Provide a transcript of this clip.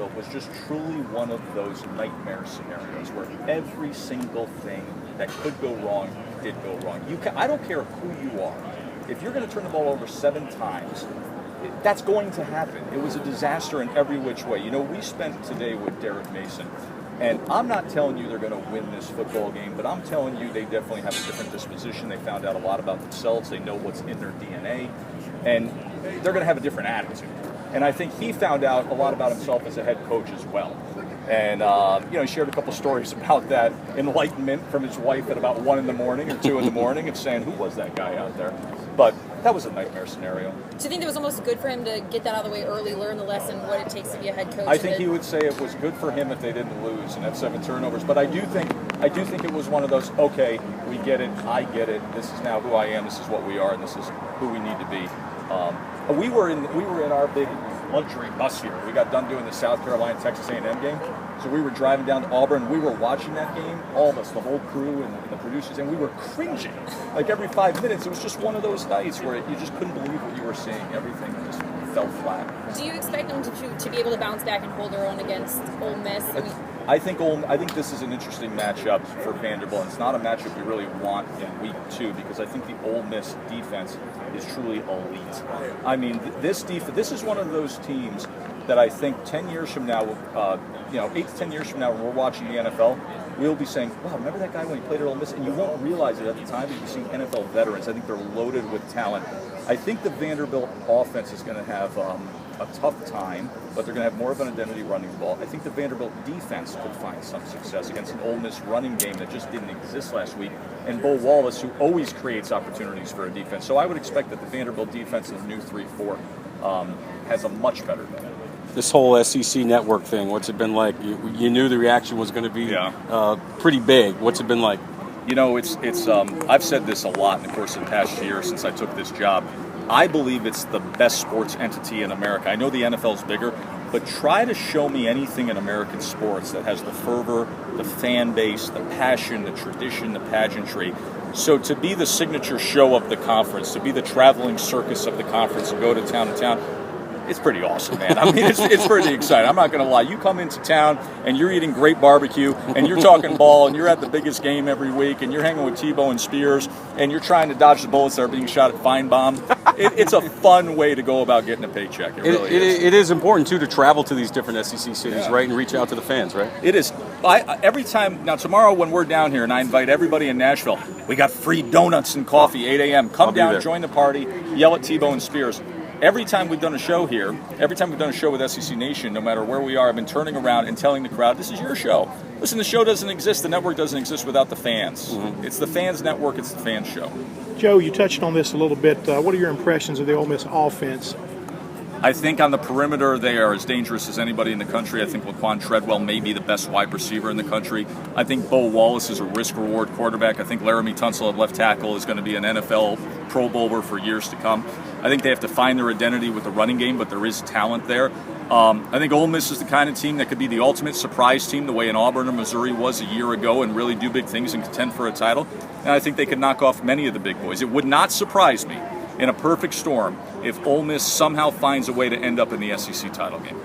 Vanderbilt was just truly one of those nightmare scenarios where every single thing that could go wrong did go wrong. I don't care who you are. If you're going to turn the ball over 7 times, that's going to happen. It was a disaster in every which way. You know, we spent today with Derek Mason, and I'm not telling you they're going to win this football game, but I'm telling you they definitely have a different disposition. They found out a lot about themselves. They know what's in their DNA, and they're going to have a different attitude. And I think he found out a lot about himself as a head coach as well. And, he shared a couple stories about that enlightenment from his wife at about 1 in the morning or 2 in the morning of saying, who was that guy out there? But that was a nightmare scenario. Do you think it was almost good for him to get that out of the way early, learn the lesson, what it takes to be a head coach? I think he would say it was good for him if they didn't lose and have 7 turnovers. But I do think it was one of those, okay, we get it, I get it, this is now who I am, this is what we are, and this is who we need to be. We were in our big luxury bus here. We got done doing the South Carolina-Texas A&M game, so we were driving down to Auburn. We were watching that game, all of us, the whole crew and the producers, and we were cringing. Like every 5 minutes, it was just one of those nights where you just couldn't believe what you were seeing. Everything just fell flat. Do you expect them to be able to bounce back and hold their own against Ole Miss? I think this is an interesting matchup for Vanderbilt. It's not a matchup you really want in week 2 because I think the Ole Miss defense is truly elite. I mean, this is one of those teams that I think 10 years from now, 8 to 10 years from now, when we're watching the NFL, we'll be saying, wow, remember that guy when he played at Ole Miss? And you won't realize it at the time, but you're seeing NFL veterans. I think they're loaded with talent. I think the Vanderbilt offense is going to have a tough time, but they're going to have more of an identity running the ball. I think the Vanderbilt defense could find some success against an Ole Miss running game that just didn't exist last week, and Bo Wallace, who always creates opportunities for a defense. So I would expect that the Vanderbilt defense in the new 3-4 has a much better day. This whole SEC network thing, what's it been like? You knew the reaction was going to be pretty big. What's it been like? You know, it's I've said this a lot in the course of the past year since I took this job. I believe it's the best sports entity in America. I know the NFL's bigger, but try to show me anything in American sports that has the fervor, the fan base, the passion, the tradition, the pageantry. So to be the signature show of the conference, to be the traveling circus of the conference and go to town, it's pretty awesome, man. I mean, it's pretty exciting. I'm not going to lie. You come into town and you're eating great barbecue and you're talking ball and you're at the biggest game every week and you're hanging with Tebow and Spears and you're trying to dodge the bullets that are being shot at Feinbaum. It's a fun way to go about getting a paycheck. It really is. It is important, too, to travel to these different SEC cities, right, and reach out to the fans, right? It is. Every time, now tomorrow when we're down here and I invite everybody in Nashville, we got free donuts and coffee, 8 a.m. Come down, join the party, yell at Tebow and Spears. Every time we've done a show here, every time we've done a show with SEC Nation, no matter where we are, I've been turning around and telling the crowd, this is your show. Listen, the show doesn't exist, the network doesn't exist without the fans. Mm-hmm. It's the fans' network, it's the fans' show. Joe, you touched on this a little bit. What are your impressions of the Ole Miss offense? I think on the perimeter they are as dangerous as anybody in the country. I think Laquan Treadwell may be the best wide receiver in the country. I think Bo Wallace is a risk-reward quarterback. I think Laramie Tunsil at left tackle is going to be an NFL Pro Bowler for years to come. I think they have to find their identity with the running game, but there is talent there. I think Ole Miss is the kind of team that could be the ultimate surprise team, the way an Auburn or Missouri was a year ago, and really do big things and contend for a title. And I think they could knock off many of the big boys. It would not surprise me in a perfect storm if Ole Miss somehow finds a way to end up in the SEC title game.